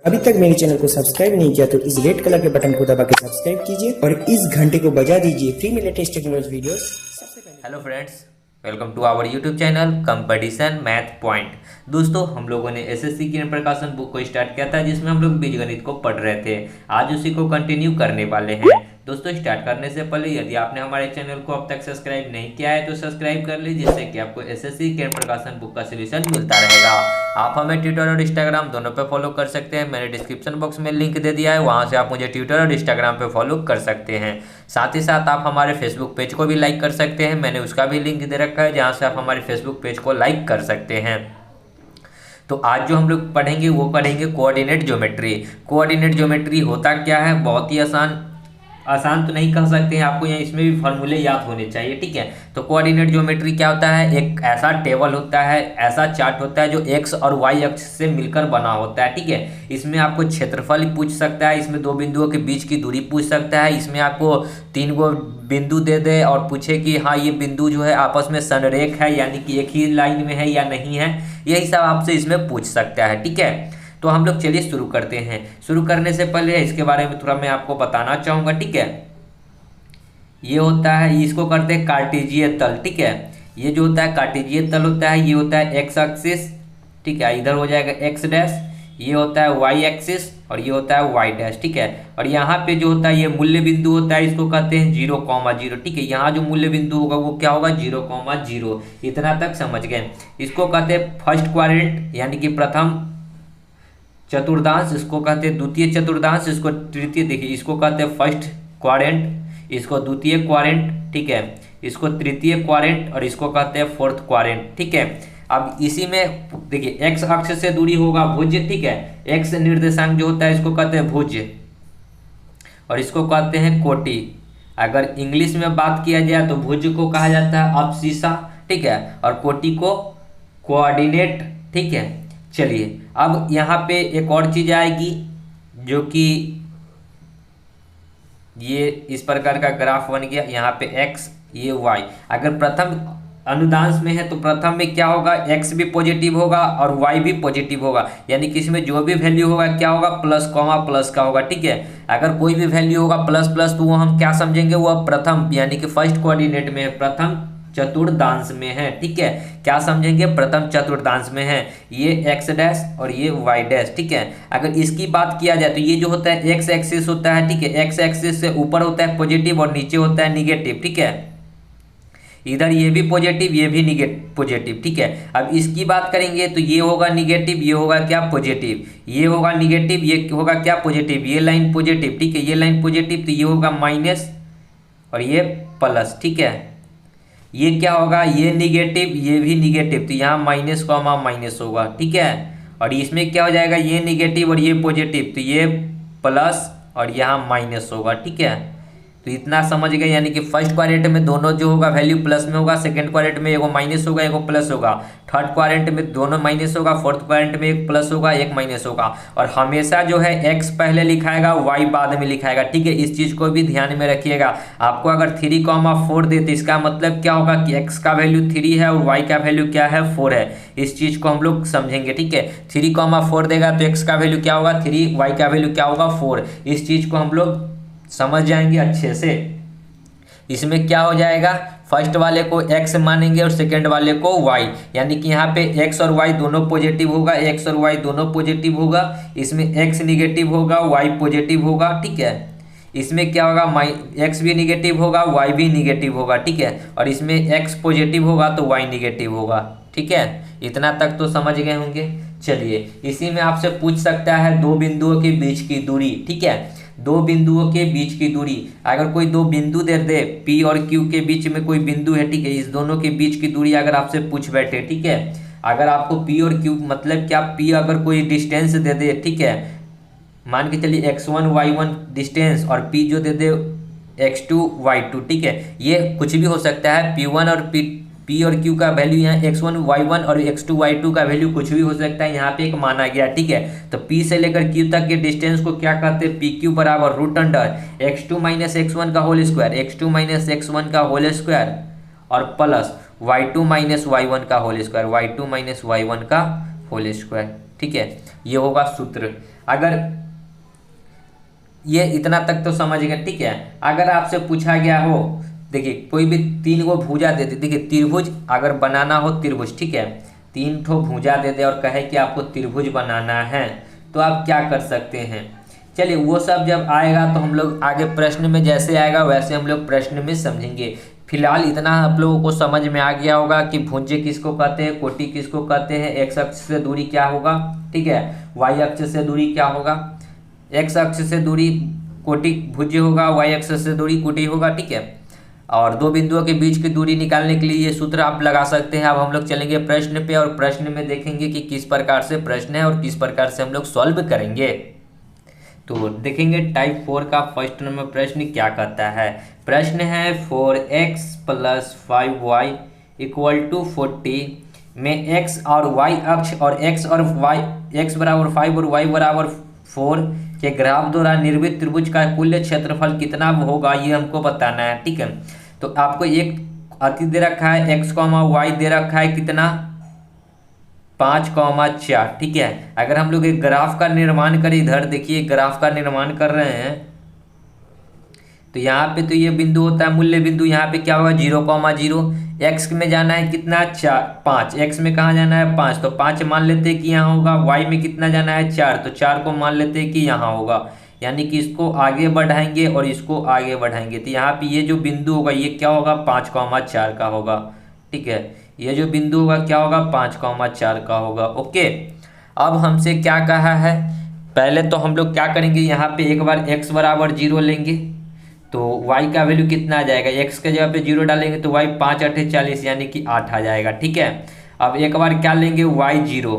अभी तक मेरे चैनल को सब्सक्राइब नहीं किया तो इस रेड कलर के बटन को दबा के सब्सक्राइब कीजिए और इस घंटे को बजा दीजिए फ्री में लेटेस्ट टेक्नोलॉजी वीडियोस सबसे पहले। Hello friends, welcome to our YouTube channel competition math point. दोस्तों, हम लोगों ने एसएससी किरण प्रकाशन बुक को स्टार्ट किया था जिसमें हम लोग बीजगणित को पढ़ रहे थे। आज उसी को कंटिन्यू करने वाले हैं। दोस्तों, स्टार्ट करने से पहले यदि आपने हमारे चैनल को अब तक सब्सक्राइब नहीं किया है तो सब्सक्राइब कर लीजिए, जिससे कि आपको एसएससी किरण प्रकाशन बुक का सोल्यूशन मिलता रहेगा। आप हमें ट्विटर और इंस्टाग्राम दोनों पे फॉलो कर सकते हैं। मैंने डिस्क्रिप्शन बॉक्स में लिंक दे दिया है, वहां से आप मुझे ट्विटर और इंस्टाग्राम पे फॉलो कर सकते हैं। साथ ही साथ आप हमारे फेसबुक पेज को भी लाइक कर सकते हैं। मैंने उसका भी लिंक दे रखा है, जहां से आप हमारे फेसबुक पेज को लाइक कर सकते हैं। तो आज जो हम लोग पढ़ेंगे वो पढ़ेंगे कोऑर्डिनेट ज्योमेट्री। कोऑर्डिनेट ज्योमेट्री होता क्या है? बहुत ही आसान तो नहीं कह सकते हैं, आपको यहाँ इसमें भी फॉर्मूले याद होने चाहिए। ठीक है, तो कोऑर्डिनेट ज्योमेट्री क्या होता है? एक ऐसा टेबल होता है, ऐसा चार्ट होता है जो एक्स और वाई अक्ष से मिलकर बना होता है। ठीक है, इसमें आपको क्षेत्रफल पूछ सकता है, इसमें दो बिंदुओं के बीच की दूरी पूछ सकता है, इसमें आपको 3 गो बिंदु दे दे और पूछे कि हाँ ये बिंदु जो है आपस में संरेख है, यानी कि एक ही लाइन में है या नहीं है। यही सब आपसे इसमें पूछ सकता है। ठीक है, तो हम लोग चलिए शुरू करते हैं। शुरू करने से पहले इसके बारे में थोड़ा मैं आपको बताना चाहूँगा। ठीक है, ये होता है, इसको करते हैं कार्टेजीय तल। ठीक है, ये जो होता है कार्टेजीय तल होता है, ये होता है एक्स एक्सिस। ठीक है, इधर हो जाएगा एक्स डैश, ये होता है वाई एक्सिस और ये होता है वाई डैश। ठीक है, और यहाँ पे जो होता है ये मूल्य बिंदु होता है, इसको कहते हैं 0,0। ठीक है, यहाँ जो मूल्य बिंदु होगा वो क्या होगा? 0,0। इतना तक समझ गए। इसको कहते हैं फर्स्ट क्वाड्रेंट, यानी कि प्रथम चतुर्थांश, इसको कहते हैं द्वितीय चतुर्थांश, इसको तृतीय, देखिए इसको कहते हैं फर्स्ट क्वाड्रेंट, इसको द्वितीय क्वाड्रेंट। ठीक है, इसको तृतीय क्वाड्रेंट और इसको कहते हैं फोर्थ क्वाड्रेंट। ठीक है, अब इसी में देखिए एक्स अक्ष से दूरी होगा भुज। ठीक है, एक्स निर्देशांक जो होता है इसको कहते हैं भुज और इसको कहते हैं कोटि। अगर इंग्लिश में बात किया जाए तो भुज को कहा जाता है अबसीसा। ठीक है, और कोटि को कोऑर्डिनेट। ठीक है, चलिए अब यहाँ पे एक और चीज आएगी जो कि ये इस प्रकार का ग्राफ बन गया। यहाँ पे x, ये y। अगर प्रथम अनुदांश में है तो प्रथम में क्या होगा? x भी पॉजिटिव होगा और y भी पॉजिटिव होगा, यानी कि इसमें जो भी वैल्यू होगा क्या होगा? प्लस कॉमा प्लस का होगा। ठीक है, अगर कोई भी वैल्यू होगा प्लस प्लस तो वो हम क्या समझेंगे? वो प्रथम यानी कि फर्स्ट कोऑर्डिनेट में, प्रथम चतुर्थांश में है। ठीक है, क्या समझेंगे? प्रथम चतुर्थांश में है, ये एक्स डैश और ये वाई डैश। ठीक है, अगर इसकी बात किया जाए तो ये जो होता है एक्स एक्सिस होता है। ठीक है, एक्स एक्सिस से ऊपर होता है पॉजिटिव और नीचे होता है निगेटिव। ठीक है, इधर ये भी पॉजिटिव, ये भी पॉजिटिव। ठीक है, अब इसकी बात करेंगे तो ये होगा निगेटिव, ये होगा क्या? पॉजिटिव। ये होगा निगेटिव, ये होगा क्या? पॉजिटिव। ये लाइन पॉजिटिव। ठीक है, ये लाइन पॉजिटिव तो ये होगा माइनस और ये प्लस। ठीक है, ये क्या होगा? ये निगेटिव, ये भी निगेटिव, तो यहाँ माइनस कॉमा माइनस होगा। ठीक है, और इसमें क्या हो जाएगा? ये निगेटिव और ये पॉजिटिव, तो ये प्लस और यहाँ माइनस होगा। ठीक है, तो इतना समझ गए, यानी कि फर्स्ट क्वाड्रेंट में दोनों जो होगा वैल्यू प्लस में होगा, सेकंड क्वाड्रेंट में एगो माइनस होगा एगो प्लस होगा, थर्ड क्वाड्रेंट में दोनों माइनस होगा, फोर्थ क्वाड्रेंट में एक प्लस होगा एक माइनस होगा। और हमेशा जो है एक्स पहले लिखाएगा, वाई बाद में लिखाएगा। ठीक है, इस चीज को भी ध्यान में रखिएगा। आपको अगर 3,4 दे तो इसका मतलब क्या होगा कि एक्स का वैल्यू 3 है और वाई का वैल्यू क्या है? 4 है। इस चीज को हम लोग समझेंगे। ठीक है, 3,4 देगा तो एक्स का वैल्यू क्या होगा? 3, वाई का वैल्यू क्या होगा? 4। इस चीज को हम लोग समझ जाएंगे अच्छे से। इसमें क्या हो जाएगा? फर्स्ट वाले को x मानेंगे और सेकंड वाले को y, यानी कि यहाँ पे x और y दोनों पॉजिटिव होगा, x और y दोनों पॉजिटिव होगा। इसमें x निगेटिव होगा, y पॉजिटिव होगा। ठीक है, इसमें क्या होगा? x भी निगेटिव होगा, y भी निगेटिव होगा। ठीक है, और इसमें x पॉजिटिव होगा तो y निगेटिव होगा। ठीक है, इतना तक तो समझ गए होंगे। चलिए, इसी में आपसे पूछ सकता है दो बिंदुओं के बीच की दूरी। ठीक है, दो बिंदुओं के बीच की दूरी, अगर कोई दो बिंदु दे दे, P और Q के बीच में कोई बिंदु है। ठीक है, इस दोनों के बीच की दूरी अगर आपसे पूछ बैठे। ठीक है, अगर आपको P और Q मतलब क्या, P अगर कोई डिस्टेंस दे दे। ठीक है, मान के चलिए x1 y1 डिस्टेंस और P जो दे दे x2 y2। ठीक है, ये कुछ भी हो सकता है, P1 और P और Q का वैल्यू यहाँ x1 y1 और x2 y2 का वैल्यू कुछ भी हो सकता है, यहाँ पे एक माना गया। ठीक है, तो P से लेकर Q तक के डिस्टेंस को क्या कहते हैं? PQ बराबर root under x2 minus x1 का whole square, x2 minus x1 का होल स्क्वायर और प्लस y2 माइनस y1 का whole square, y2 minus y1 का होल स्क्वायर। ठीक है, ये होगा सूत्र। अगर ये इतना तक तो समझ गए, ठीक है। अगर आपसे पूछा गया हो, देखिए कोई भी 3 गो भुजा दे दे, देखिए त्रिभुज अगर बनाना हो, त्रिभुज, ठीक है, 3 ठो भुजा दे दे और कहे कि आपको त्रिभुज बनाना है, तो आप क्या कर सकते हैं। चलिए वो सब जब आएगा तो हम लोग आगे प्रश्न में जैसे आएगा वैसे हम लोग प्रश्न में समझेंगे। फिलहाल इतना आप लोगों को समझ में आ गया होगा कि भुजे किसको कहते हैं, कोटि किसको कहते हैं, एक्स अक्ष से दूरी क्या होगा, ठीक है, वाई अक्ष से दूरी क्या होगा, एक्स अक्ष से दूरी कोटि भुज होगा, वाई अक्ष से दूरी कोटि होगा, ठीक है। और दो बिंदुओं के बीच की दूरी निकालने के लिए ये सूत्र आप लगा सकते हैं। अब हम लोग चलेंगे प्रश्न पे और प्रश्न में देखेंगे कि किस प्रकार से प्रश्न है और किस प्रकार से हम लोग सॉल्व करेंगे। तो देखेंगे टाइप 4 का फर्स्ट नंबर प्रश्न क्या कहता है। प्रश्न है 4x + 5y = 40 में x और y अक्ष और x बराबर 5 और y बराबर 4 के ग्राफ द्वारा निर्मित त्रिभुज का कुल क्षेत्रफल कितना होगा, ये हमको बताना है, ठीक है। तो आपको एक अति दे रखा है x, y दे रखा है कितना 5,4, ठीक है। अगर हम लोग एक ग्राफ का निर्माण करें, इधर देखिए ग्राफ का निर्माण कर रहे हैं, तो यहाँ पे तो ये बिंदु होता है मूल्य बिंदु, यहाँ पे क्या होगा 0,0, x में जाना है कितना 5, x में कहाँ जाना है 5, तो 5 मान लेते हैं कि यहाँ होगा। y में कितना जाना है 4, तो 4 को मान लेते हैं कि यहाँ होगा, यानी कि इसको आगे बढ़ाएंगे और इसको आगे बढ़ाएंगे, तो यहाँ पे ये जो बिंदु होगा ये क्या होगा 5,4 का होगा, ठीक है। ये जो बिंदु होगा क्या होगा 5,4 का होगा, ओके। अब हमसे क्या कहा है, पहले तो हम लोग क्या करेंगे, यहाँ पे एक बार x बराबर 0 लेंगे तो y का वैल्यू कितना आ जाएगा, x के जगह पे 0 डालेंगे तो y 5 × 8 = 40, यानी कि 8 आ जाएगा, ठीक है। अब एक बार क्या लेंगे y 0,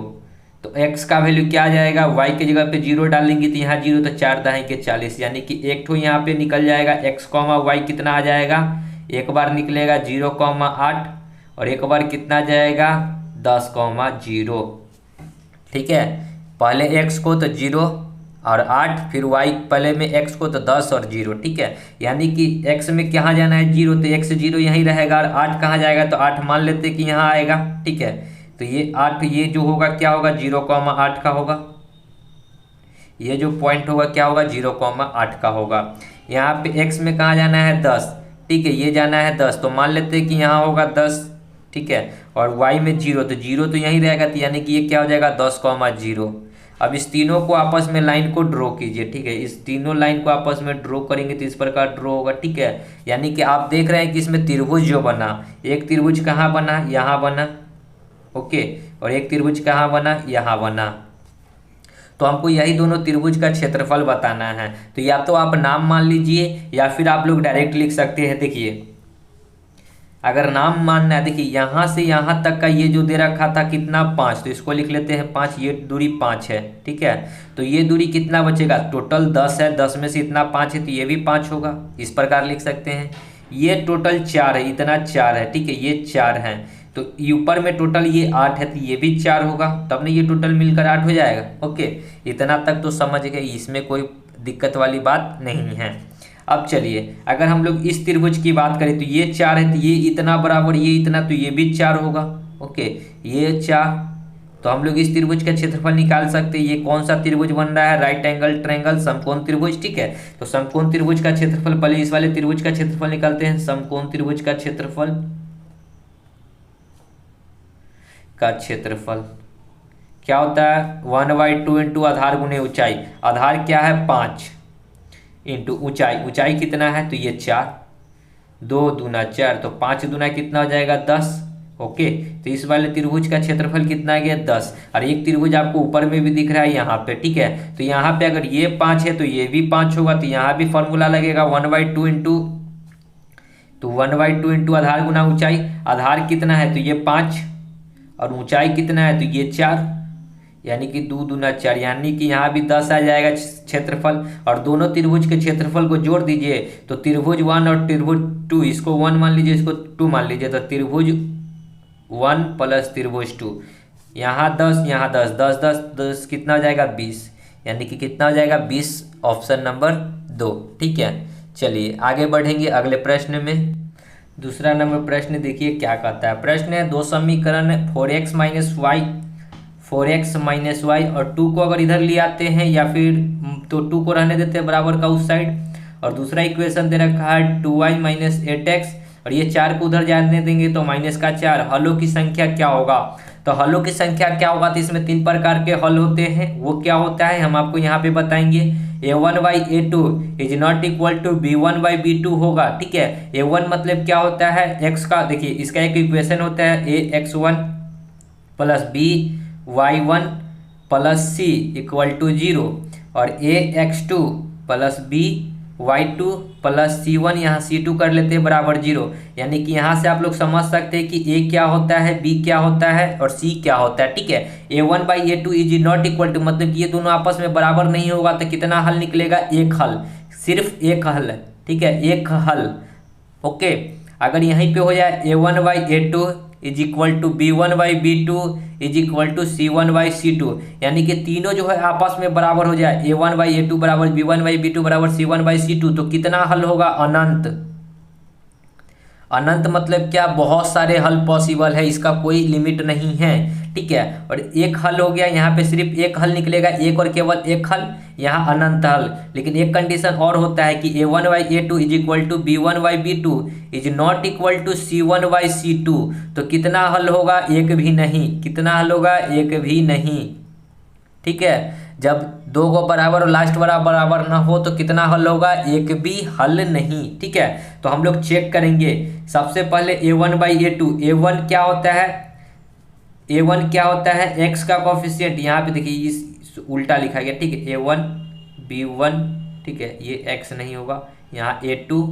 तो x का वैल्यू क्या आ जाएगा, y की जगह पे 0 डालेंगे तो यहाँ 0 तो 4 × 40, यानी कि एक ठो यहाँ पे निकल जाएगा, x, y कितना आ जाएगा, एक बार निकलेगा 0,8 और एक बार कितना जाएगा 10,0, ठीक है। पहले x को तो 0 और 8, फिर y पहले में x को तो 10 और 0, ठीक है। यानी कि x में कहाँ जाना है 0, तो x 0 यहीं रहेगा, और 8 कहाँ जाएगा, तो 8 मान लेते कि यहाँ आएगा, ठीक है। तो ये 8, ये जो होगा क्या होगा 0,8 का होगा, ये जो पॉइंट होगा क्या होगा 0,8 का होगा। यहाँ पे x में कहाँ जाना है 10, ठीक है, ये जाना है 10, तो मान लेते हैं कि यहाँ होगा 10, ठीक है। और y में 0, तो 0 तो यहीं रहेगा, तो यानी कि ये क्या हो जाएगा 10,0। अब इस तीनों को आपस में लाइन को ड्रॉ कीजिए, ठीक है। इस तीनों लाइन को आपस में ड्रॉ करेंगे तो इस प्रकार ड्रॉ होगा, ठीक है। यानी कि आप देख रहे हैं कि इसमें त्रिभुज जो बना, एक त्रिभुज कहाँ बना, यहाँ बना, ओके, और एक त्रिभुज कहाँ बना, यहाँ बना। तो हमको यही दोनों त्रिभुज का क्षेत्रफल बताना है। तो या तो आप नाम मान लीजिए या फिर आप लोग डायरेक्ट लिख सकते हैं। देखिए अगर नाम मानना है, देखिए यहाँ से यहाँ तक का ये जो दे रखा था कितना 5, तो इसको लिख लेते हैं 5, ये दूरी 5 है, ठीक है। तो ये दूरी कितना बचेगा, टोटल 10 है, 10 में से इतना 5 है तो ये भी 5 होगा, इस प्रकार लिख सकते हैं। ये टोटल 4 है, इतना 4 है, ठीक है, ये 4 है, तो ऊपर में टोटल ये 8 है, तो ये भी 4 होगा, तब ना ये टोटल मिलकर 8 हो जाएगा, ओके। इतना तक तो समझ गए, इसमें कोई दिक्कत वाली बात नहीं है। अब चलिए अगर हम लोग इस त्रिभुज की बात करें तो ये 4 है, तो ये इतना बराबर ये इतना, तो ये भी 4 होगा, ओके, ये 4। तो हम लोग इस त्रिभुज का क्षेत्रफल निकाल सकते हैं। ये कौन सा त्रिभुज बन रहा है, राइट एंगल ट्रायंगल समकोण त्रिभुज, ठीक है। तो समकोण त्रिभुज का क्षेत्रफल, पहले इस वाले त्रिभुज का क्षेत्रफल निकालते हैं। समकोण त्रिभुज का क्षेत्रफल क्या होता है 1/2 इंटू आधार गुने ऊंचाई। आधार क्या है 5 इंटू ऊंचाई, ऊंचाई कितना है तो ये 4, 2 दूना 4, तो 5 दूना कितना हो जाएगा 10, ओके। तो इस वाले त्रिभुज का क्षेत्रफल कितना आ गया 10, और एक त्रिभुज आपको ऊपर में भी दिख रहा है यहाँ पे, ठीक है। तो यहाँ पे अगर ये 5 है तो ये भी 5 होगा, तो यहाँ भी फॉर्मूला लगेगा 1/2 इंटू, तो 1/2 इंटू आधार गुना ऊंचाई। आधार कितना है तो ये 5 और ऊंचाई कितना है तो ये 4, यानी कि 2 दूना 4, यानी कि यहाँ भी 10 आ जाएगा क्षेत्रफल। और दोनों त्रिभुज के क्षेत्रफल को जोड़ दीजिए तो त्रिभुज 1 और त्रिभुज 2, इसको 1 मान लीजिए, इसको 2 मान लीजिए, तो त्रिभुज 1 प्लस त्रिभुज 2, यहाँ 10 यहाँ 10, 10 10 10 कितना हो जाएगा 20, यानी कि कितना हो जाएगा 20, ऑप्शन नंबर 2, ठीक है। चलिए आगे बढ़ेंगे अगले प्रश्न में। दूसरा नंबर प्रश्न देखिए क्या कहता है। प्रश्न है दो समीकरण 4x - y 4x minus Y, और 2 को अगर इधर ले आते हैं या फिर तो 2 को रहने देते हैं बराबर का उस साइड, और दूसरा इक्वेशन दे रखा है 2y माइनस 8x, और ये 4 को उधर जाने देंगे तो माइनस का 4। हलों की संख्या क्या होगा, तो हलों की संख्या क्या होगा, तो इसमें 3 प्रकार के हल होते हैं। वो क्या होता है हम आपको यहाँ पे बताएंगे। a1/a2 is not equal to b1/b2 होगा, ठीक है। a1 मतलब क्या होता है, x का, देखिए इसका एक इक्वेशन होता है ax1 plus by1 plus c equal to 0, और ax2 plus by2 plus c1, यहाँ c2 कर लेते हैं बराबर 0। यानी कि यहाँ से आप लोग समझ सकते हैं कि a क्या होता है, b क्या होता है और c क्या होता है, ठीक है। a1/a2 is not equal to मतलब कि ये दोनों आपस में बराबर नहीं होगा, तो कितना हल निकलेगा, एक हल, सिर्फ एक हल, ठीक है, एक हल। ओके, अगर यहीं पे हो जाए a1/a2 is equal to b1/b2 is equal to c1/c2, यानी कि तीनों जो है आपस में बराबर हो जाए, a1/a2 बराबर b1/b2 बराबर c1/c2, तो कितना हल होगा, अनंत। अनंत मतलब क्या, बहुत सारे हल पॉसिबल है, इसका कोई लिमिट नहीं है, ठीक है। और एक हल हो गया, यहाँ पे सिर्फ एक हल निकलेगा, एक और केवल एक हल, यहाँ अनंत हल। लेकिन एक कंडीशन और होता है कि a1/a2 is equal to b1/b2 is not equal to c1/c2, तो कितना हल होगा, एक भी नहीं। कितना हल होगा, एक भी नहीं, ठीक है। जब दो को बराबर और लास्ट वाला बराबर ना हो तो कितना हल होगा, एक भी हल नहीं, ठीक है। तो हम लोग चेक करेंगे। सबसे पहले a1/a2, a1 क्या होता है, a1 क्या होता है, x का कोफिशिएंट, यहाँ पे देखिए इस उल्टा लिखा गया, ठीक है, a1 b1, ठीक है, ये x नहीं होगा, यहाँ a2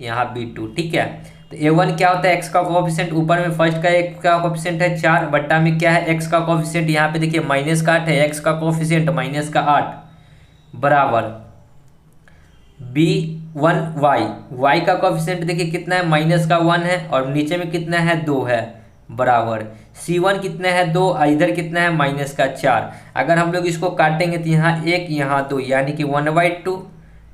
यहाँ b2, ठीक है। तो a1 क्या होता है, x का कोफिशिएंट, ऊपर में फर्स्ट का x का कोफिशिएंट है 4, बट्टा में क्या है, x का कोफिशिएंट, यहाँ पे देखिए माइनस का 8 है, x का कोफिशिएंट माइनस का 8 बराबर b1y, y का कोफिशिएंट देखिए कितना है, माइनस का 1 है, और नीचे में कितना है, 2 है, बराबर c1 कितना है, 2, इधर कितना है, माइनस का 4। अगर हम लोग इसको काटेंगे तो यहाँ 1 यहाँ 2, यानी कि 1/2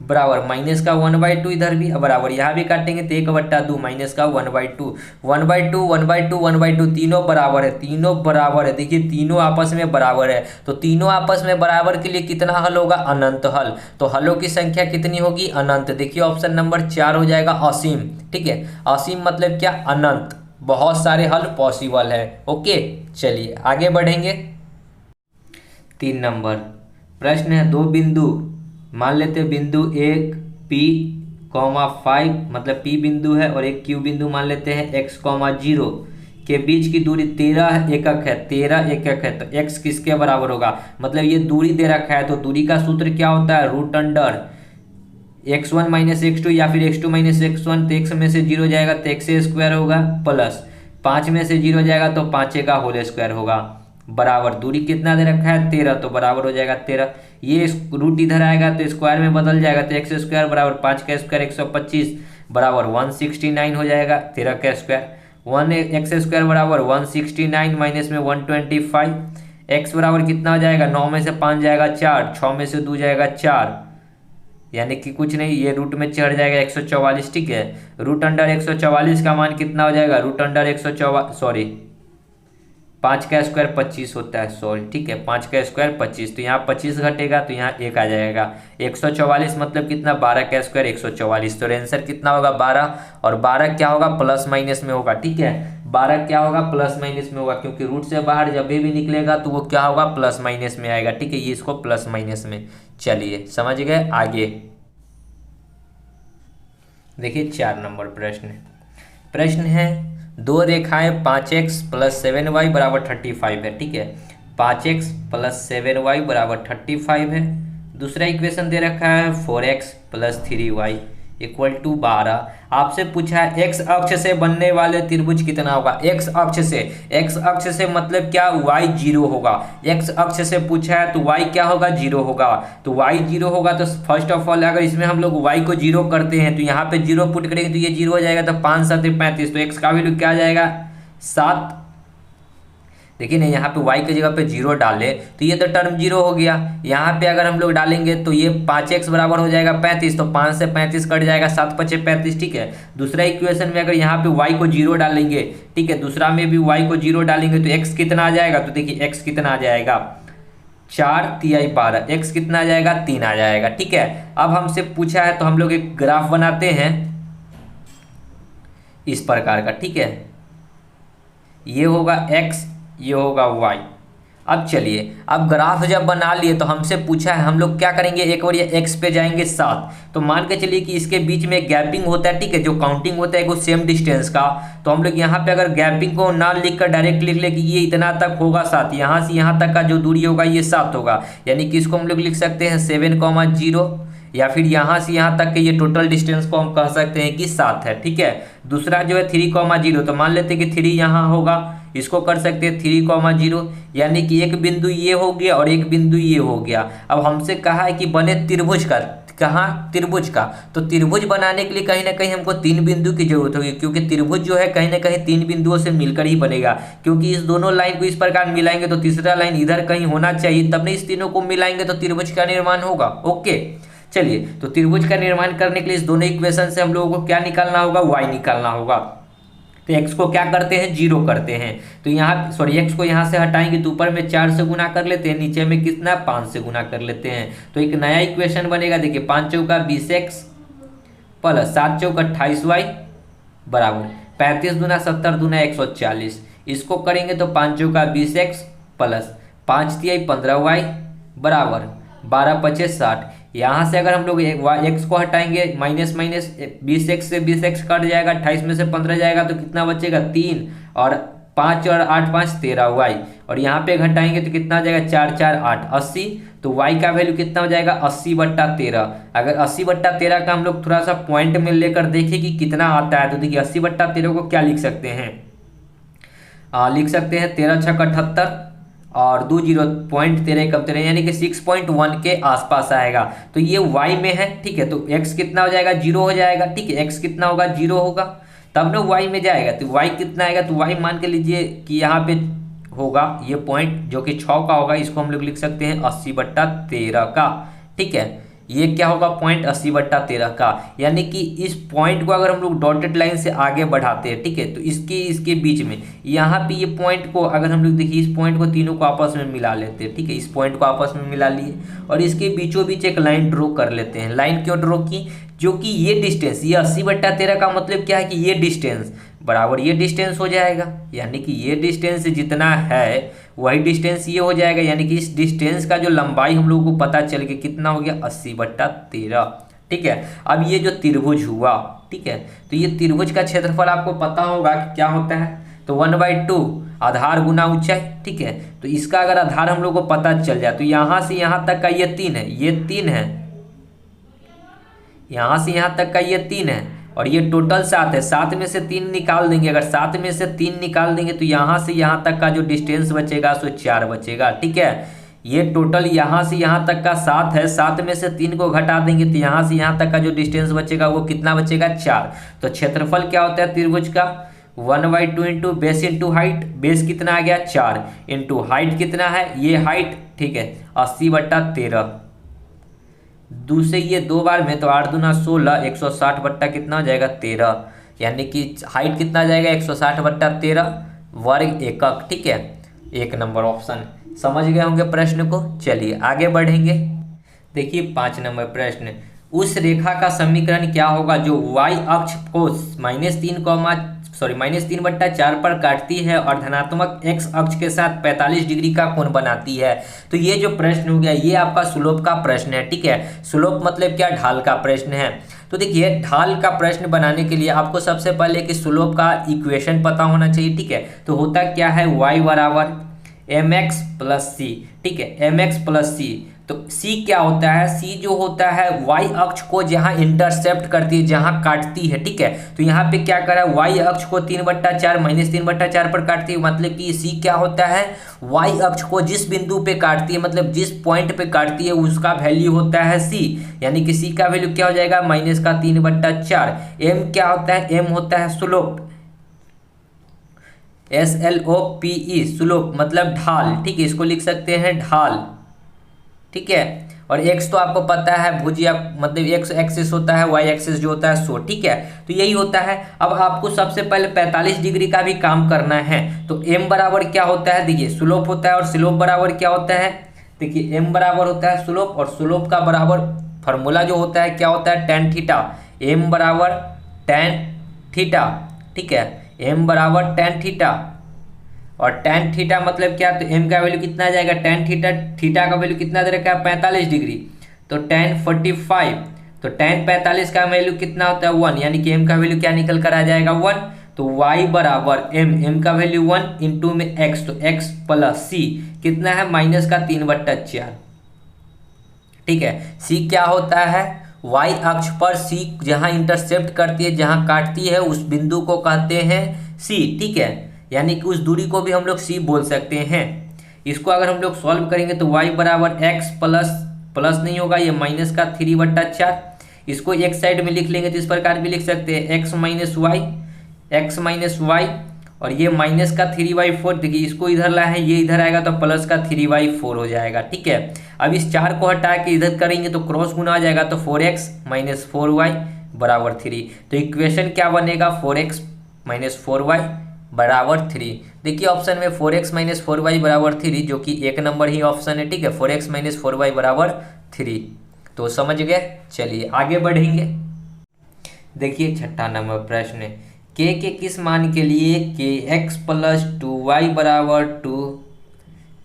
बराबर माइनस का 1/2, इधर भी बराबर, यहाँ भी काटेंगे तो 1/2 माइनस का 1/2, 1/2 1/2 1/2, तीनों बराबर है, तीनों बराबर है। देखिए तीनों आपस में बराबर है, तो तीनों आपस में बराबर के लिए कितना हल होगा, अनंत हल। तो हलों की संख्या कितनी होगी, अनंत। देखिए ऑप्शन नंबर 4 हो जाएगा, असीम, ठीक है। असीम मतलब क्या, अनंत, बहुत सारे हल पॉसिबल है। ओके, चलिए आगे बढ़ेंगे। 3 नंबर प्रश्न है, दो बिंदु मान लेते हैं, बिंदु 1 P,5 मतलब P बिंदु है, और एक Q बिंदु मान लेते हैं x,0 के बीच की दूरी 13 एकक है, 13 एकक है। तो x किसके बराबर होगा, मतलब ये दूरी दे रखा है, तो दूरी का सूत्र क्या होता है, root under x1 minus x2 या फिर x2 माइनस x1, तो x में से 0 जाएगा तो x² होगा, प्लस 5 में से 0 जाएगा तो 5 का होल स्क्वायर होगा, बराबर दूरी कितना दे रखा है, 13, तो बराबर हो जाएगा 13। ये रूट इधर आएगा तो स्क्वायर में बदल जाएगा, तो x² बराबर 5 का स्क्वायर 125 बराबर 169 हो जाएगा, 13 का स्क्वायर, 1x² बराबर 169 माइनस में 125, x बराबर कितना हो जाएगा, 9 में से 5 जाएगा 4, 6 में से 2 जाएगा 4, यानी कि कुछ नहीं, ये रूट में चढ़ जाएगा 144, ठीक है। रूट अंडर 144 का मान कितना हो जाएगा, रूट अंडर 5 का स्क्वायर 25 होता है, सॉरी, ठीक है, 5 का स्क्वायर 25, तो यहाँ 25 घटेगा तो यहाँ 1 आ जाएगा। 144 मतलब कितना, 12 का स्क्वायर 144, तो आंसर कितना होगा, 12। और 12 क्या होगा, प्लस माइनस में होगा, ठीक है, 12 क्या होगा, प्लस माइनस में होगा, क्योंकि रूट से बाहर जब भी निकलेगा तो वो क्या होगा, प्लस माइनस में आएगा, ठीक है। ये इसको प्लस माइनस में, चलिए समझ गए। आगे देखिए 4 नंबर प्रश्न है, दो रेखाएं 5x प्लस 7y बराबर 35 है, ठीक है। 5x प्लस 7y बराबर 35 है। दूसरा इक्वेशन दे रखा है 4x plus 3y equal to 12। आपसे पूछा है x अक्ष से बनने वाले त्रिभुज कितना होगा, x अक्ष से मतलब क्या, y 0 होगा। x अक्ष से पूछा है तो y क्या होगा, 0 होगा। तो y 0 होगा तो फर्स्ट ऑफ ऑल अगर इसमें हम लोग y को 0 करते हैं तो यहाँ पे 0 पुट करेंगे तो ये 0 हो जाएगा, तो 5 7 35, तो x का वैल्यू क्या आ जाएगा, 7। देखिए ना, यहाँ पे y की जगह पे 0 डाले तो ये तो टर्म 0 हो गया। यहाँ पे अगर हम लोग डालेंगे तो ये 5x बराबर हो जाएगा 35, तो 5 से 35 कट जाएगा, 7 पचे 35, ठीक है। दूसरा इक्वेशन में अगर यहाँ पे y को 0 डालेंगे, ठीक है, दूसरा में भी y को 0 डालेंगे तो x कितना आ जाएगा, तो देखिए x कितना आ जाएगा 4 तिहाई 12, x कितना आ जाएगा 3 आ जाएगा, ठीक है। अब हमसे पूछा है तो हम लोग एक ग्राफ बनाते हैं इस प्रकार का, ठीक है। ये होगा x, ये होगा y। अब चलिए, अब ग्राफ जब बना लिए तो हमसे पूछा है हम लोग क्या करेंगे, एक बार ये x पे जाएंगे 7, तो मान के चलिए कि इसके बीच में गैपिंग होता है, ठीक है, जो काउंटिंग होता है कुछ सेम डिस्टेंस का। तो हम लोग यहाँ पे अगर गैपिंग को ना लिख कर डायरेक्ट लिख ले कि ये इतना तक होगा 7, यहाँ से यहाँ तक का जो दूरी होगा ये 7 होगा, यानी कि इसको हम लोग लिख सकते हैं 7,0, या फिर यहाँ से यहाँ तक के ये टोटल डिस्टेंस को हम कह सकते हैं कि 7 है, ठीक है। दूसरा जो है 3,0, तो मान लेते हैं कि 3 यहाँ होगा, इसको कर सकते हैं 3,0, यानी कि एक बिंदु ये हो गया और एक बिंदु ये हो गया। अब हमसे कहा है कि बने त्रिभुज का, कहाँ, त्रिभुज का। तो त्रिभुज बनाने के लिए कहीं ना कहीं हमको 3 बिंदु की जरूरत होगी, क्योंकि त्रिभुज जो है कहीं ना कहीं 3 बिंदुओं से मिलकर ही बनेगा, क्योंकि इस दोनों लाइन को इस प्रकार मिलाएंगे तो तीसरा लाइन इधर कहीं होना चाहिए, तब नहीं इस तीनों को मिलाएंगे तो त्रिभुज का निर्माण होगा। ओके, चलिए, तो त्रिभुज का निर्माण करने के लिए इस दोनों इक्वेशन से हम लोगों को क्या निकालना होगा, y निकालना होगा। तो x को क्या करते हैं, 0 करते हैं, तो यहाँ सॉरी x को यहाँ से हटाएंगे तो ऊपर में 4 से गुना कर लेते हैं, नीचे में कितना 5 से गुना कर लेते हैं, तो एक नया इक्वेशन बनेगा। देखिए 5 चौका 20x प्लस 7 चौका 28y बराबर 35 दूना 70 दूना 140। इसको करेंगे तो 5 चौका 20x प्लस 5 तिहाई 15y बराबर 12 पचे 60। यहाँ से अगर हम लोग x को हटाएंगे, माइनस माइनस 20x से 20x कट जाएगा, 28 में से 15 जाएगा तो कितना बचेगा 3, और 5 और 8 5 13y, और यहाँ पे घटाएंगे तो कितना हो जाएगा 4 4 8 80। तो y का वैल्यू कितना हो जाएगा 80/13। अगर 80/13 का हम लोग थोड़ा सा पॉइंट में लेकर देखें कि कितना आता है, तो देखिए 80/13 को क्या लिख सकते हैं, लिख सकते हैं 13 छक 78 और 2 0 0.13 कम 13, यानी कि 6.1 के आसपास आएगा। तो ये y में है, ठीक है, तो x कितना हो जाएगा 0 हो जाएगा, ठीक है, x कितना होगा 0 होगा, तब ना y में जाएगा। तो y कितना आएगा, तो y मान के लीजिए कि यहाँ पे होगा ये पॉइंट जो कि 6 का होगा, इसको हम लोग लिख सकते हैं 80/13 का, ठीक है। ये क्या होगा पॉइंट 80/13 का, यानी कि इस पॉइंट को अगर हम लोग डॉटेड लाइन से आगे बढ़ाते हैं, ठीक है, तो इसके बीच में यहाँ पे ये पॉइंट को अगर हम लोग देखिए इस पॉइंट को तीनों को आपस में मिला लेते हैं, ठीक है, इस पॉइंट को आपस में मिला लिए और इसके बीचों बीच एक लाइन ड्रॉ कर लेते हैं। लाइन क्यों ड्रॉ की, जो कि ये डिस्टेंस, ये 80/13 का मतलब क्या है कि ये डिस्टेंस बराबर ये डिस्टेंस हो जाएगा, यानी कि ये डिस्टेंस जितना है वही डिस्टेंस ये हो जाएगा, यानी कि इस डिस्टेंस का जो लंबाई हम लोगों को पता चल गया कितना हो गया 80/13, ठीक है। अब ये जो त्रिभुज हुआ, ठीक है, तो ये त्रिभुज का क्षेत्रफल आपको पता होगा कि क्या होता है, तो 1/2 आधार गुना ऊंचाई, ठीक है। तो इसका अगर आधार हम लोग को पता चल जाए तो यहाँ से यहाँ तक का ये 3 है, ये 3 है, यहाँ से यहाँ तक का ये 3 है, और ये टोटल 7 है। 7 में से 3 निकाल देंगे, अगर 7 में से 3 निकाल देंगे तो यहाँ से यहाँ तक का जो डिस्टेंस बचेगा सो 4 बचेगा, ठीक है। ये टोटल यहाँ से यहाँ तक का 7 है, 7 में से 3 को घटा देंगे तो यहाँ से यहाँ तक का जो डिस्टेंस बचेगा वो कितना बचेगा 4। तो क्षेत्रफल क्या होता है त्रिभुज का 1/2 into base into height, base कितना आ गया 4 इंटू हाइट कितना है ये हाइट, ठीक है 80/13। दूसरे ये 2 बार में तो 8 दूना 16, 160 बट्टा कितना हो जाएगा 13, यानी कि हाइट कितना आ जाएगा 160/13 वर्ग एकक, ठीक है। 1 नंबर ऑप्शन समझ गए होंगे प्रश्न को। चलिए आगे बढ़ेंगे। देखिए 5 नंबर प्रश्न, उस रेखा का समीकरण क्या होगा जो y अक्ष को -3/4 पर काटती है और धनात्मक x अक्ष के साथ 45 डिग्री का कोण बनाती है। तो ये जो प्रश्न हो गया ये आपका स्लोप का प्रश्न है, ठीक है। स्लोप मतलब क्या, ढाल का प्रश्न है। तो देखिए ढाल का प्रश्न बनाने के लिए आपको सबसे पहले कि स्लोप का इक्वेशन पता होना चाहिए, ठीक है। तो होता क्या है y बराबर mx प्लस c, ठीक है, mx प्लस c। तो c क्या होता है, c जो होता है y अक्ष को जहां इंटरसेप्ट करती है, जहां काटती है, ठीक है। तो यहाँ पे क्या करा है y अक्ष को 3/4 -3/4 पर काटती है, मतलब कि c क्या होता है y अक्ष को जिस बिंदु पे काटती है, मतलब जिस पॉइंट पे काटती है उसका वैल्यू होता है c, यानी कि c का वैल्यू क्या हो जाएगा -3/4। m क्या होता है, m होता है स्लोप, SLOPE स्लोप मतलब ढाल, ठीक है, इसको लिख सकते हैं ढाल, ठीक है। और x तो आपको पता है भुजिया मतलब x एक्सिस होता है, y एक्सिस जो होता है 100, ठीक है। तो यही होता है। अब आपको सबसे पहले 45 डिग्री का भी काम करना है। तो m बराबर क्या होता है, देखिए स्लोप होता है और स्लोप बराबर क्या होता है, देखिए m बराबर होता है स्लोप और स्लोप का बराबर फॉर्मूला जो होता है क्या होता है, tan थीटा। m बराबर tan थीटा, ठीक है, m बराबर tan थीटा। और tan थीटा मतलब क्या, तो m का वैल्यू कितना आ जाएगा, tan थीटा, थीटा का वैल्यू कितना दे रखा है 45 डिग्री, तो tan 45, तो tan 45 का वैल्यू कितना होता है 1, यानी कि m का वैल्यू क्या निकल कर आ जाएगा 1। तो y बराबर m का वैल्यू 1 इंटू में x, तो x प्लस c कितना है -3/4, ठीक है। c क्या होता है, y अक्ष पर c जहां इंटरसेप्ट करती है, जहां काटती है, उस बिंदु को कहते हैं c, ठीक है, यानी कि उस दूरी को भी हम लोग c बोल सकते हैं। इसको अगर हम लोग सॉल्व करेंगे तो y बराबर x प्लस नहीं होगा, ये -3/4, इसको एक साइड में लिख लेंगे तो इस प्रकार भी लिख सकते हैं x माइनस वाई, और ये -3/4, देखिए इसको इधर ला है, ये इधर आएगा तो +3/4 हो जाएगा, ठीक है। अब इस 4 को हटा के इधर करेंगे तो क्रॉस गुना आ जाएगा, तो 4x - 4y बराबर 3। तो इक्वेशन क्या बनेगा, 4x - 4y बराबर 3। देखिए ऑप्शन में 4x - 4y बराबर 3, जो कि 1 नंबर ही ऑप्शन है, ठीक है, 4x - 4y बराबर 3। तो समझ गए, चलिए आगे बढ़ेंगे। देखिए छठा नंबर प्रश्न, k के किस मान के लिए kx + 2y बराबर 2,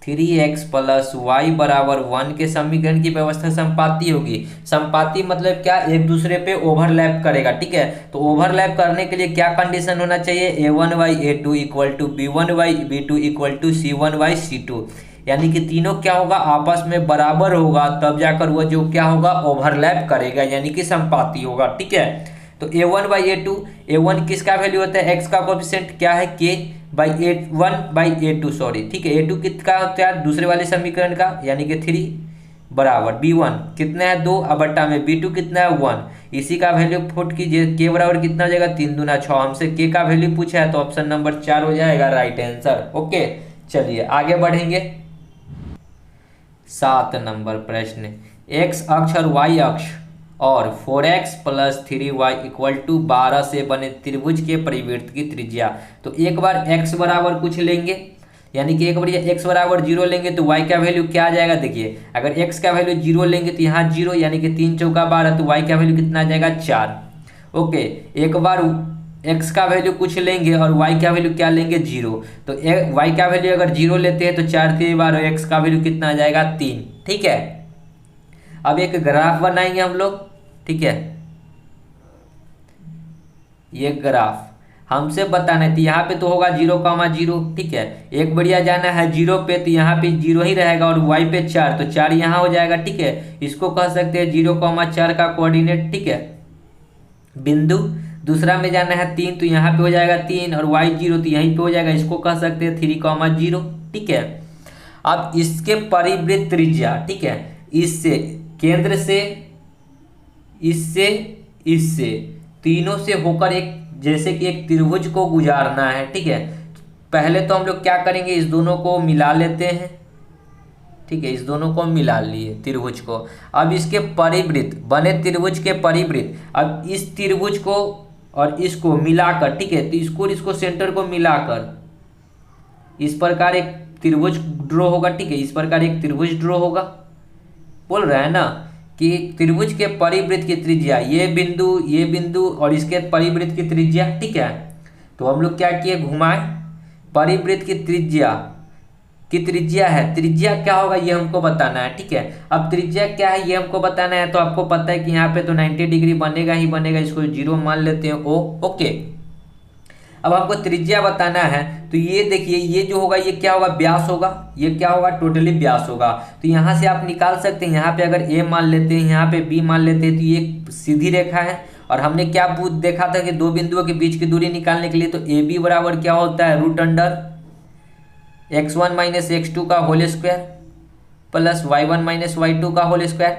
3x + y बराबर 1 के समीकरण की व्यवस्था संपाती होगी। संपाती मतलब क्या, एक दूसरे पे ओवरलैप करेगा, ठीक है। तो ओवरलैप करने के लिए क्या कंडीशन होना चाहिए, a1/a2 = b1/b2 = c1/c2, यानी कि तीनों क्या होगा, आपस में बराबर होगा, तब जाकर वह जो क्या होगा, ओवरलैप करेगा, यानी कि संपाती होगा, ठीक है। तो a1/a2, a1 किसका वैल्यू होता है, x का कोएफिशिएंट क्या है k/1/a2, सॉरी, ठीक है, a2 कितना होता है दूसरे वाले समीकरण का, यानी कि 3 बराबर b1 कितना है 2 बट्टा में b2 कितना है 1, इसी का वैल्यू पुट कीजिए, k बराबर कितना हो जाएगा 3 दूना 6, हमसे k का वैल्यू पूछा है तो ऑप्शन नंबर 4 हो जाएगा राइट आंसर। ओके चलिए आगे बढ़ेंगे। 7 नंबर प्रश्न, x अक्ष और y अक्ष और 4x + 3y = 12 से बने त्रिभुज के परिवृत्त की त्रिज्या। तो एक बार x बराबर कुछ लेंगे, यानी कि एक बार ये x बराबर 0 लेंगे तो y का वैल्यू क्या आ जाएगा, देखिए अगर x का वैल्यू 0 लेंगे तो यहाँ 0, यानी कि 3 चौका 12, तो y का वैल्यू कितना आ जाएगा 4। ओके, एक बार x का वैल्यू कुछ लेंगे और y का वैल्यू क्या लेंगे 0, तो y का वैल्यू अगर 0 लेते हैं तो 4 3 12, x का वैल्यू कितना आ जाएगा 3, ठीक है। अब एक ग्राफ बनाएंगे हम लोग, ठीक है, ये ग्राफ हमसे बताना है, तो यहाँ पे तो होगा 0,0, ठीक है, एक बढ़िया जाना है 0 पे, तो यहाँ पे 0 ही रहेगा, और y पे 4, तो 4 यहाँ हो जाएगा, ठीक है। इसको कह सकते हैं 0,4 का कोऑर्डिनेट, ठीक है, बिंदु। दूसरा में जाना है 3, तो यहाँ पे हो जाएगा 3, और y 0 तो यहीं पे हो जाएगा, इसको कह सकते हैं 3,0, ठीक है। अब इसके परिवृत्त त्रिज्या, ठीक है, इससे केंद्र से, इससे तीनों से होकर एक, जैसे कि एक त्रिभुज को गुजारना है, ठीक है। पहले तो हम लोग क्या करेंगे, इस दोनों को मिला लेते हैं, ठीक है, इस दोनों को मिला लिए त्रिभुज को। अब इसके परिवृत्त बने, त्रिभुज के परिवृत्त, अब इस त्रिभुज को और इसको मिलाकर, ठीक है, तो इसको सेंटर को मिलाकर इस प्रकार एक त्रिभुज ड्रॉ होगा, ठीक है, इस प्रकार एक त्रिभुज ड्रॉ होगा। बोल रहा है ना कि त्रिभुज के परिवृत्त की त्रिज्या, ये बिंदु और इसके परिवृत्त की त्रिज्या, ठीक है। तो हम लोग क्या किए, घुमाए, परिवृत्त की त्रिज्या है, त्रिज्या क्या होगा ये हमको बताना है, ठीक है। अब त्रिज्या क्या है ये हमको बताना है, तो आपको पता है कि यहाँ पे तो 90 डिग्री बनेगा ही बनेगा, इसको 0 मान लेते हैं ओ। ओके, अब हमको त्रिज्या बताना है, तो ये देखिए ये जो होगा ये क्या होगा, व्यास होगा, ये क्या होगा, टोटली व्यास होगा। तो यहाँ से आप निकाल सकते हैं, यहाँ पे अगर a मान लेते हैं, यहाँ पे b मान लेते हैं, तो ये सीधी रेखा है। और हमने क्या देखा था कि दो बिंदुओं के बीच की दूरी निकालने के लिए, तो ab बराबर क्या होता है, √x1 - x2 का whole square plus y1 - y2 का होल स्क्वायर।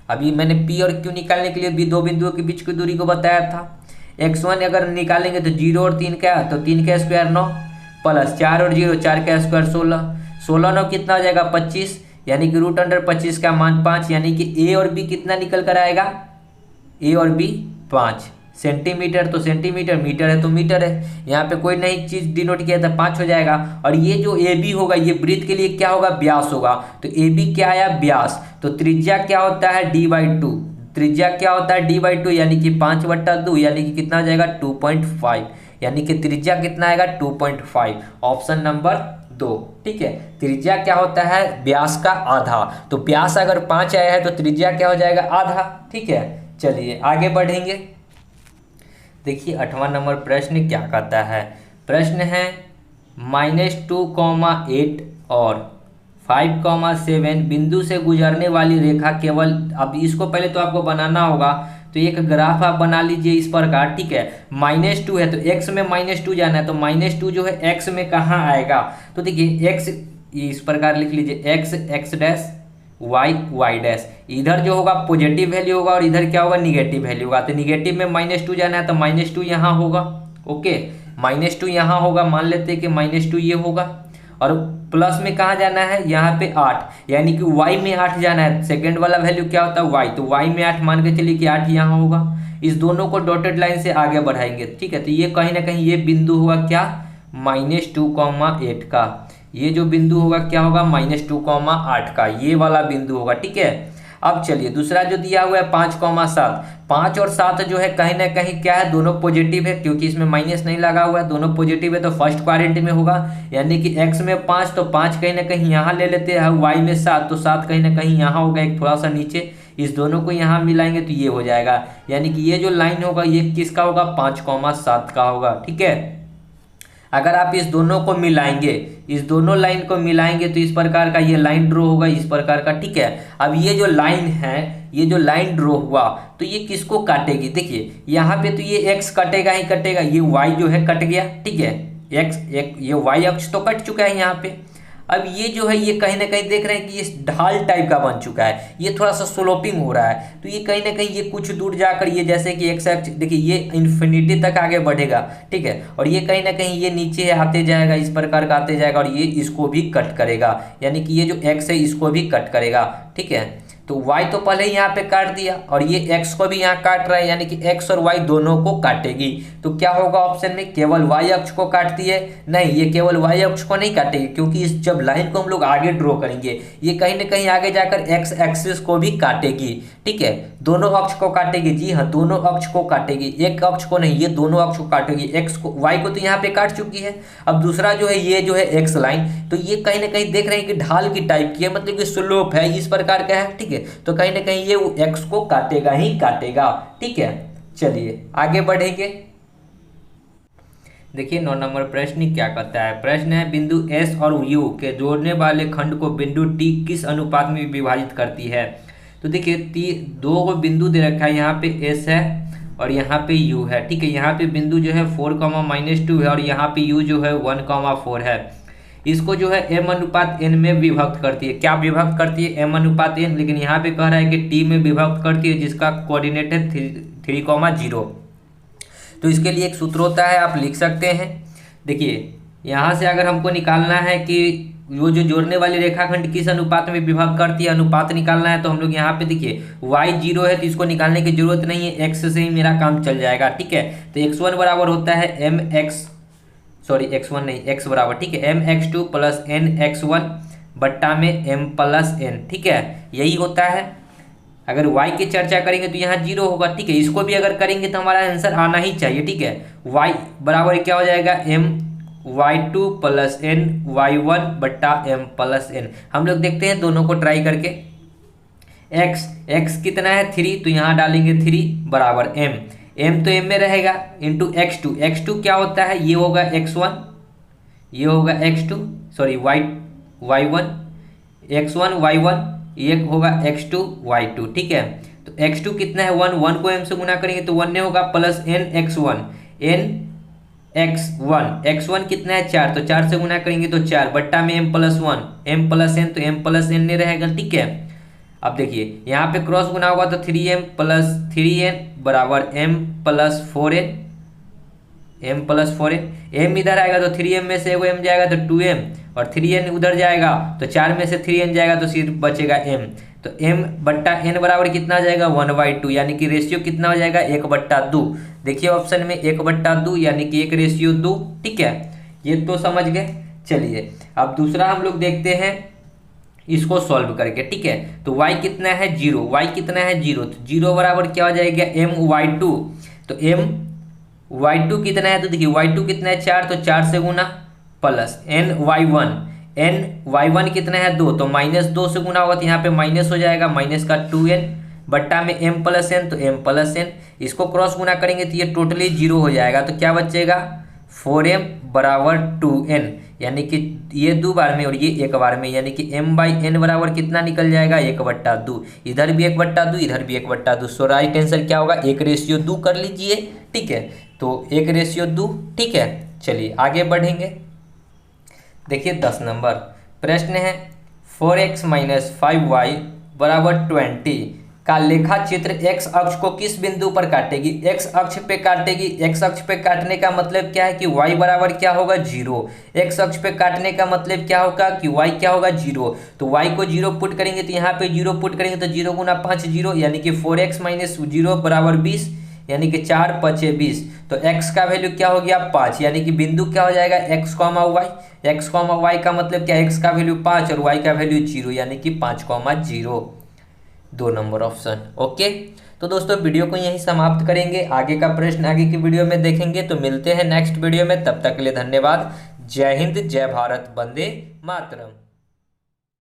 अभी मैंने p और q निकालने के लिए भी दो बिंदुओं के बीच की दूरी को बताया था। x1 अगर निकालेंगे तो 0 और 3 का, तो 3 का स्क्वायर 9, प्लस 4 और 0 4 का स्क्वायर 16, 16 9 कितना हो जाएगा 25, यानी कि रूट अंडर 25 का मान 5, यानी कि ए और बी कितना निकल कर आएगा, ए और बी 5 सेंटीमीटर, तो सेंटीमीटर, मीटर है तो मीटर है, यहाँ पे कोई नई चीज डिनोट किया था 5 हो जाएगा। और ये जो ए बी होगा ये वृत्त के लिए क्या होगा, व्यास होगा, तो ए बी क्या आया व्यास, तो त्रिज्या क्या होता है d/2, त्रिज्या क्या होता है d/2 यानी कि 5/2, यानी कि कितना हो जाएगा 2.5, यानी कि त्रिज्या कितना आएगा 2.5, ऑप्शन नंबर 2। ठीक है, त्रिज्या क्या होता है व्यास का आधा, तो व्यास अगर 5 आया है तो त्रिज्या क्या हो जाएगा आधा। ठीक है, चलिए आगे बढ़ेंगे। देखिए 8वां नंबर प्रश्न क्या कहता है, प्रश्न है -2,8 और 5,7 बिंदु से गुजरने वाली रेखा केवल, अब इसको पहले तो आपको बनाना होगा, तो एक ग्राफ आप बना लीजिए इस प्रकार। ठीक है, -2 है तो x में -2 जाना है, तो -2 जो है x में कहाँ आएगा, तो देखिए x इस प्रकार लिख लीजिए, x डैश y डैश, इधर जो होगा पॉजिटिव वैल्यू होगा और इधर क्या होगा निगेटिव वैल्यू होगा, तो निगेटिव में -2 जाना है तो -2 यहाँ होगा। ओके, -2 यहाँ होगा, मान लेते हैं कि -2 ये होगा, और प्लस में कहाँ जाना है, यहाँ पे 8, यानी कि y में 8 जाना है, सेकंड वाला वैल्यू क्या होता है y, तो y में 8 मान के चलिए कि 8 यहाँ होगा। इस दोनों को डॉटेड लाइन से आगे बढ़ाएंगे। ठीक है, तो ये कहीं ना कहीं ये बिंदु होगा क्या, -2,8 का, ये जो बिंदु होगा क्या होगा -2,8 का, ये वाला बिंदु होगा। ठीक है, अब चलिए दूसरा जो दिया हुआ है 5,7, 5 और 7 जो है कहीं ना कहीं क्या है, दोनों पॉजिटिव है, क्योंकि इसमें माइनस नहीं लगा हुआ है, दोनों पॉजिटिव है, तो फर्स्ट क्वाड्रेंट में होगा, यानी कि x में 5 तो 5 कहीं ना कहीं यहाँ ले लेते हैं, y में 7 तो 7 कहीं ना कहीं यहाँ होगा, एक थोड़ा सा नीचे, इस दोनों को यहाँ मिलाएंगे तो ये हो जाएगा, यानी कि ये जो लाइन होगा ये किसका होगा 5,7 का होगा। ठीक है, अगर आप इस दोनों को मिलाएंगे, इस दोनों लाइन को मिलाएंगे तो इस प्रकार का ये लाइन ड्रॉ होगा इस प्रकार का। ठीक है, अब ये जो लाइन है, ये जो लाइन ड्रॉ हुआ तो ये किसको काटेगी, देखिए यहाँ पे तो ये x कटेगा ही कटेगा, ये y जो है कट गया। ठीक है, ये y अक्ष तो कट चुका है यहाँ पे, अब ये जो है ये कहीं ना कहीं देख रहे हैं कि ये ढाल टाइप का बन चुका है, ये थोड़ा सा स्लोपिंग हो रहा है, तो ये कहीं ना कहीं ये कुछ दूर जाकर ये जैसे कि एक्स एक्स देखिए ये इन्फिनिटी तक आगे बढ़ेगा। ठीक है, और ये कहीं ना कहीं ये नीचे आते जाएगा, इस प्रकार का आते जाएगा, और ये इसको भी कट करेगा, यानी कि ये जो एक्स है इसको भी कट करेगा। ठीक है, तो y तो पहले ही यहाँ पे काट दिया और ये x को भी यहाँ काट रहा है, यानी कि x और y दोनों को काटेगी, तो क्या होगा ऑप्शन में, केवल y अक्ष को काटती है, नहीं ये केवल y अक्ष को नहीं काटेगी, क्योंकि इस जब लाइन को हम लोग आगे ड्रॉ करेंगे ये कहीं ना कहीं आगे जाकर x एक्सिस को भी काटेगी। ठीक है, दोनों अक्ष को काटेगी, जी हाँ दोनों अक्ष को काटेगी, एक अक्ष को नहीं, ये दोनों अक्ष को काटेगी, x को y को तो यहाँ पे काट चुकी है। अब दूसरा जो है ये जो है x लाइन, तो ये कहीं ना कहीं देख रहे हैं कि ढाल की टाइप की है, मतलब कि स्लोप है इस प्रकार का है। ठीक है, तो कहीं ना कहीं ये x को काटेगा ही काटेगा। ठीक है, चलिए आगे बढ़ेंगे। देखिए 9 नंबर प्रश्न क्या कहता है, प्रश्न है बिंदु S और U के जोड़ने वाले खंड को बिंदु T किस अनुपात में विभाजित करती है। तो देखिए दो को बिंदु दे रखा है, यहाँ पे S है और यहाँ पे U है। ठीक है, यहाँ पे बिंदु जो है 4,-2 है और यहाँ पे U जो है 1,4 है। इसको जो है m/n में विभक्त करती है, क्या विभक्त करती है m/n, लेकिन यहाँ पे कह रहा है कि t में विभक्त करती है, जिसका कोऑर्डिनेट है 3,0। तो इसके लिए एक सूत्र होता है, आप लिख सकते हैं। देखिए यहाँ से अगर हमको निकालना है कि वो जो जोड़ने वाली रेखाखंड किस अनुपात में विभक्त करती है, अनुपात निकालना है, तो हम लोग यहाँ पे देखिए y 0 है तो इसको निकालने की जरूरत नहीं है, x से ही मेरा काम चल जाएगा। ठीक है, तो x1 बराबर होता है x1 नहीं x बराबर, ठीक है mx2 प्लस nx1 बट्टा में m+n। ठीक है, यही होता है। अगर y की चर्चा करेंगे तो यहाँ 0 होगा। ठीक है, इसको भी अगर करेंगे तो हमारा आंसर आना ही चाहिए। ठीक है, y बराबर क्या हो जाएगा my2 प्लस n y1 बट्टा m+n। हम लोग देखते हैं दोनों को ट्राई करके। x कितना है 3, तो यहाँ डालेंगे 3 बराबर m तो m में रहेगा इंटू x2 क्या होता है, ये होगा x1, ये होगा x2 sorry y1 x1 y1, एक होगा x2 y2। ठीक है, तो x2 कितना है 1 को m से गुना करेंगे तो 1 ने होगा प्लस x1 कितना है 4, तो 4 से गुना करेंगे तो 4 बट्टा में m+1 तो m+n ने रहेगा। ठीक है, अब देखिए यहाँ पे क्रॉस गुना होगा तो 3m + 3n बराबर m + 4n m plus 4n, m इधर आएगा तो 3m में से एगो m जाएगा तो 2m, और 3n उधर जाएगा तो 4 में से 3n जाएगा तो सिर्फ बचेगा m। तो m बट्टा n बराबर कितना आ जाएगा 1/2, यानी कि रेशियो कितना हो जाएगा 1/2। देखिए ऑप्शन में 1/2 यानी कि 1:2। ठीक है, ये तो समझ गए। चलिए अब दूसरा हम लोग देखते हैं इसको सॉल्व करके। ठीक है, तो y कितना है 0, y कितना है 0, तो 0 बराबर क्या हो जाएगा my2। तो my2 कितना है, तो देखिए y2 कितना है 4, तो 4 से गुना प्लस ny1 कितना है 2, तो -2 से गुना होगा तो यहाँ पे माइनस हो जाएगा, माइनस का 2n बट्टा में m प्लस n, तो m प्लस n, इसको क्रॉस गुना करेंगे तो ये टोटली 0 हो जाएगा। तो क्या बचेगा 4m बराबर 2n, यानी कि ये 2 बार में और ये 1 बार में, यानी कि m/n बराबर कितना निकल जाएगा 1/2। इधर भी 1/2, इधर भी 1/2। सो राइट आंसर क्या होगा 1:2 कर लीजिए। ठीक है, तो 1:2। ठीक है, चलिए आगे बढ़ेंगे। देखिए 10 नंबर प्रश्न है 4x - 5y बराबर 20 का लेखा चित्र x अक्ष को किस बिंदु पर काटेगी। x अक्ष पे काटेगी। x अक्ष पे काटने का मतलब क्या है कि y बराबर क्या होगा 0। x अक्ष पे काटने का मतलब क्या होगा कि y क्या होगा 0। तो y को 0 पुट करेंगे तो यहाँ पे 0 पुट करेंगे तो 0 गुना 5 0, यानी कि 4x - 0 बराबर 20, यानी कि 4 5 20। तो x का वैल्यू क्या हो गया 5, यानी कि बिंदु क्या हो जाएगा x, y। x, y का मतलब क्या है, x का वैल्यू 5 और y का वैल्यू 0, यानी कि 5, 0। 2 नंबर ऑप्शन। ओके, तो दोस्तों वीडियो को यहीं समाप्त करेंगे। आगे का प्रश्न आगे की वीडियो में देखेंगे। तो मिलते हैं नेक्स्ट वीडियो में, तब तक के लिए धन्यवाद। जय हिंद, जय भारत, वंदे मातरम।